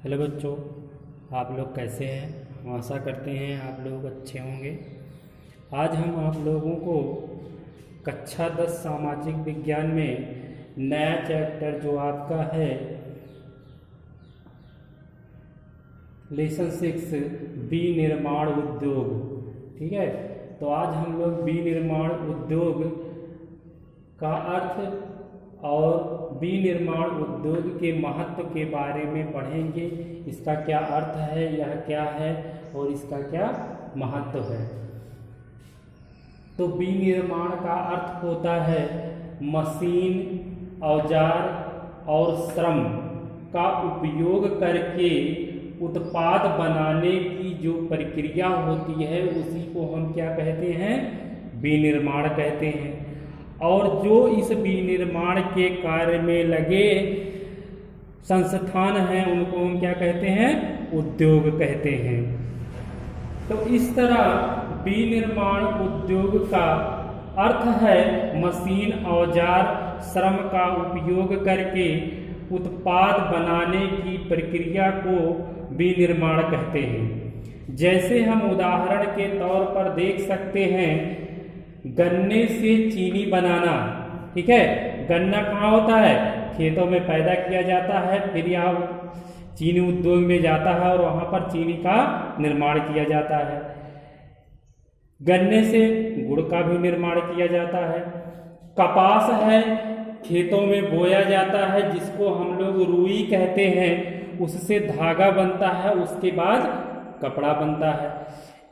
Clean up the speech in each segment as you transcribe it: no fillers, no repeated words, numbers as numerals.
Hello बच्चों, आप लोग कैसे हैं। हम आशा करते हैं आप लोग अच्छे होंगे। आज हम आप लोगों को कक्षा 10 सामाजिक विज्ञान में नया चैप्टर जो आपका है लेसन 6 विनिर्माण उद्योग, ठीक है। तो आज हम लोग विनिर्माण उद्योग का अर्थ और विनिर्माण उद्योग के महत्व के बारे में पढ़ेंगे। इसका क्या अर्थ है, यह क्या है और इसका क्या महत्व है। तो विनिर्माण का अर्थ होता है मशीन, औजार और श्रम का उपयोग करके उत्पाद बनाने की जो प्रक्रिया होती है उसी को हम क्या कहते हैं, विनिर्माण कहते हैं। और जो इस विनिर्माण के कार्य में लगे संस्थान हैं उनको हम क्या कहते हैं, उद्योग कहते हैं। तो इस तरह विनिर्माण उद्योग का अर्थ है मशीन, औजार, श्रम का उपयोग करके उत्पाद बनाने की प्रक्रिया को विनिर्माण कहते हैं। जैसे हम उदाहरण के तौर पर देख सकते हैं, गन्ने से चीनी बनाना, ठीक है। गन्ना कहाँ होता है, खेतों में पैदा किया जाता है, फिर यह चीनी उद्योग में जाता है और वहाँ पर चीनी का निर्माण किया जाता है। गन्ने से गुड़ का भी निर्माण किया जाता है। कपास है, खेतों में बोया जाता है जिसको हम लोग रुई कहते हैं, उससे धागा बनता है, उसके बाद कपड़ा बनता है।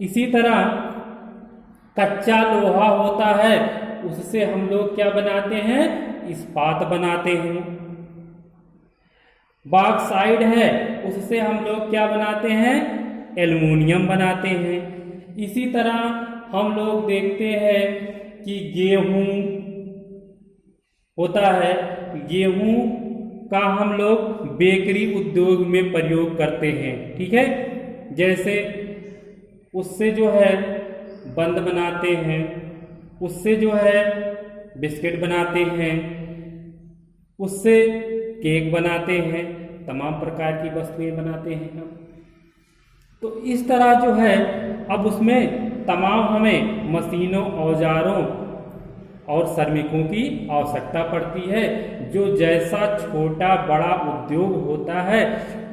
इसी तरह कच्चा लोहा होता है, उससे हम लोग क्या बनाते हैं, इस्पात बनाते हैं। बॉक्साइड है, उससे हम लोग क्या बनाते हैं, एल्युमिनियम बनाते हैं। इसी तरह हम लोग देखते हैं कि गेहूं होता है, गेहूं का हम लोग बेकरी उद्योग में प्रयोग करते हैं, ठीक है। जैसे उससे जो है बंद बनाते हैं, उससे जो है बिस्किट बनाते हैं, उससे केक बनाते हैं, तमाम प्रकार की वस्तुएं बनाते हैं हम। तो इस तरह जो है अब उसमें तमाम हमें मशीनों, औजारों और श्रमिकों की आवश्यकता पड़ती है। जो जैसा छोटा बड़ा उद्योग होता है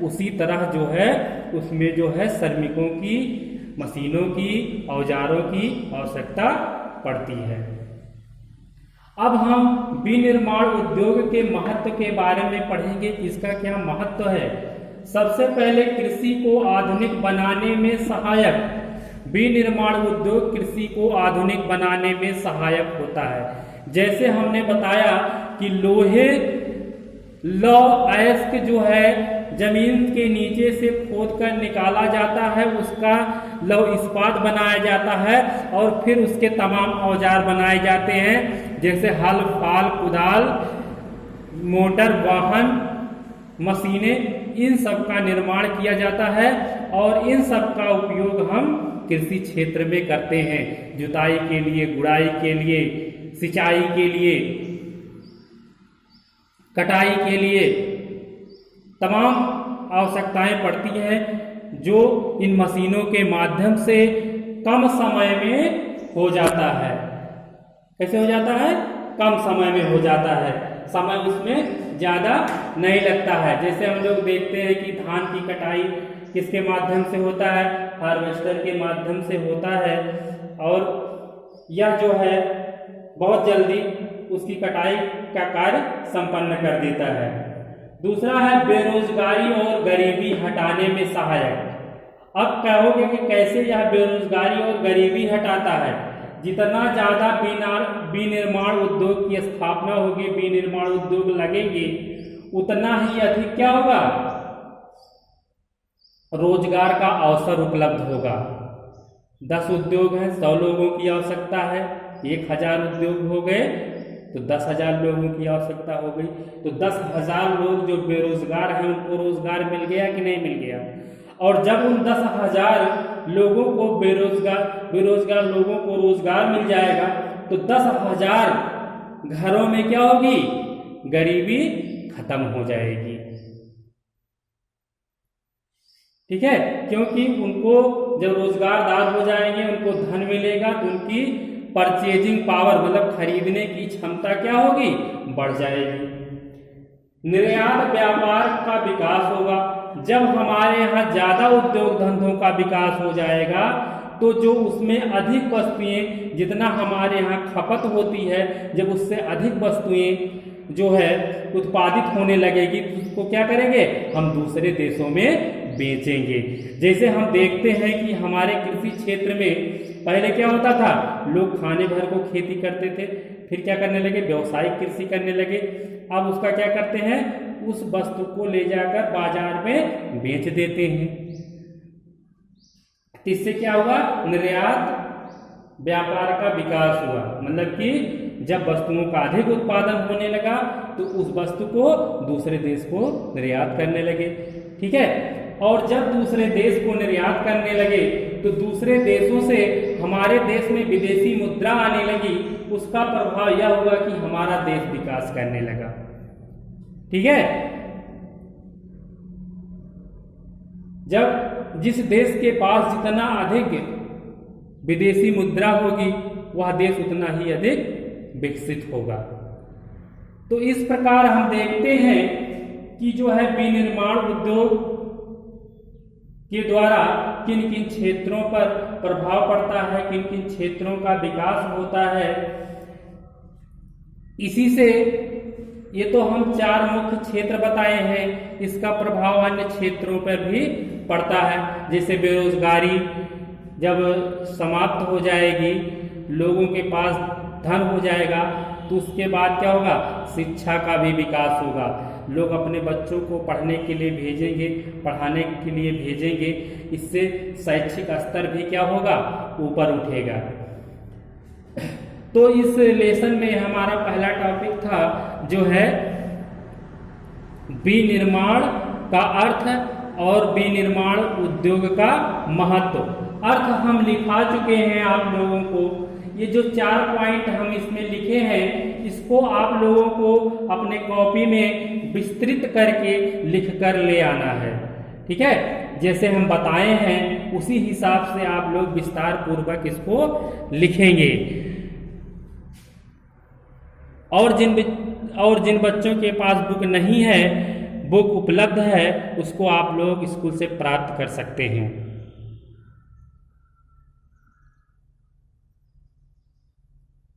उसी तरह जो है उसमें जो है श्रमिकों की, मशीनों की, औजारों की आवश्यकता पड़ती है। अब हम विनिर्माण उद्योग के महत्व के बारे में पढ़ेंगे, इसका क्या महत्व है। सबसे पहले कृषि को आधुनिक बनाने में सहायक, विनिर्माण उद्योग कृषि को आधुनिक बनाने में सहायक होता है। जैसे हमने बताया कि लोहे लौह अयस्क जो है जमीन के नीचे से खोद कर निकाला जाता है, उसका लौह इस्पात बनाया जाता है और फिर उसके तमाम औजार बनाए जाते हैं। जैसे हल, फाल, कुदाल, मोटर, वाहन, मशीनें, इन सब का निर्माण किया जाता है और इन सब का उपयोग हम कृषि क्षेत्र में करते हैं। जुताई के लिए, गुड़ाई के लिए, सिंचाई के लिए, कटाई के लिए तमाम आवश्यकताएं पड़ती हैं, जो इन मशीनों के माध्यम से कम समय में हो जाता है। कैसे हो जाता है, कम समय में हो जाता है, समय उसमें ज़्यादा नहीं लगता है। जैसे हम लोग देखते हैं कि धान की कटाई किसके माध्यम से होता है, हार्वेस्टर के माध्यम से होता है और यह जो है बहुत जल्दी उसकी कटाई का कार्य संपन्न कर देता है। दूसरा है बेरोजगारी और गरीबी हटाने में सहायक। अब कहोगे कि कैसे यह बेरोजगारी और गरीबी हटाता है। जितना ज़्यादा विनिर्माण उद्योग की स्थापना होगी, विनिर्माण उद्योग लगेंगे, उतना ही अधिक क्या होगा, रोजगार का अवसर उपलब्ध होगा। 10 उद्योग हैं, 100 लोगों की आवश्यकता है, 1000 उद्योग हो गए तो 10,000 लोगों की आवश्यकता हो गई। तो 10,000 लोग जो बेरोजगार हैं उनको रोजगार मिल गया कि नहीं मिल गया। और जब उन 10,000 लोगों को बेरोजगार लोगों को रोजगार मिल जाएगा तो 10,000 घरों में क्या होगी, गरीबी खत्म हो जाएगी। ठीक है, क्योंकि उनको जब रोजगारदार हो जाएंगे, उनको धन मिलेगा तो उनकी परचेजिंग पावर मतलब खरीदने की क्षमता क्या होगी, बढ़ जाएगी। निर्यात व्यापार का विकास होगा। जब हमारे यहाँ ज्यादा उद्योग धंधों का विकास हो जाएगा तो जो उसमें अधिक वस्तुएं, जितना हमारे यहाँ खपत होती है, जब उससे अधिक वस्तुएं जो है उत्पादित होने लगेगी तो उसको क्या करेंगे, हम दूसरे देशों में बेचेंगे। जैसे हम देखते हैं कि हमारे कृषि क्षेत्र में पहले क्या होता था, लोग खाने भर को खेती करते थे, फिर क्या करने लगे, व्यावसायिक कृषि करने लगे। अब उसका क्या करते हैं, उस वस्तु को ले जाकर बाजार में बेच देते हैं। इससे क्या हुआ, निर्यात व्यापार का विकास हुआ। मतलब कि जब वस्तुओं का अधिक उत्पादन होने लगा तो उस वस्तु को दूसरे देश को निर्यात करने लगे। ठीक है, और जब दूसरे देश को निर्यात करने लगे तो दूसरे देशों से हमारे देश में विदेशी मुद्रा आने लगी। उसका प्रभाव यह हुआ कि हमारा देश विकास करने लगा। ठीक है, जब जिस देश के पास जितना अधिक विदेशी मुद्रा होगी वह देश उतना ही अधिक विकसित होगा। तो इस प्रकार हम देखते हैं कि जो है विनिर्माण उद्योग के द्वारा किन किन क्षेत्रों पर प्रभाव पड़ता है, किन किन क्षेत्रों का विकास होता है। इसी से ये तो हम 4 मुख्य क्षेत्र बताए हैं, इसका प्रभाव अन्य क्षेत्रों पर भी पड़ता है। जैसे बेरोजगारी जब समाप्त हो जाएगी, लोगों के पास धन हो जाएगा तो उसके बाद क्या होगा, शिक्षा का भी विकास होगा। लोग अपने बच्चों को पढ़ने के लिए भेजेंगे, पढ़ाने के लिए भेजेंगे। इससे शैक्षिक स्तर भी क्या होगा, ऊपर उठेगा। तो इस लेसन में हमारा पहला टॉपिक था जो है विनिर्माण का अर्थ और विनिर्माण उद्योग का महत्व। अर्थ हम लिखा चुके हैं आप लोगों को। ये जो 4 पॉइंट हम इसमें लिखे हैं, इसको आप लोगों को अपने कॉपी में विस्तृत करके लिख कर ले आना है। ठीक है, जैसे हम बताए हैं उसी हिसाब से आप लोग विस्तार पूर्वक इसको लिखेंगे। और जिन बच्चों के पास बुक नहीं है, बुक उपलब्ध है, उसको आप लोग स्कूल से प्राप्त कर सकते हैं।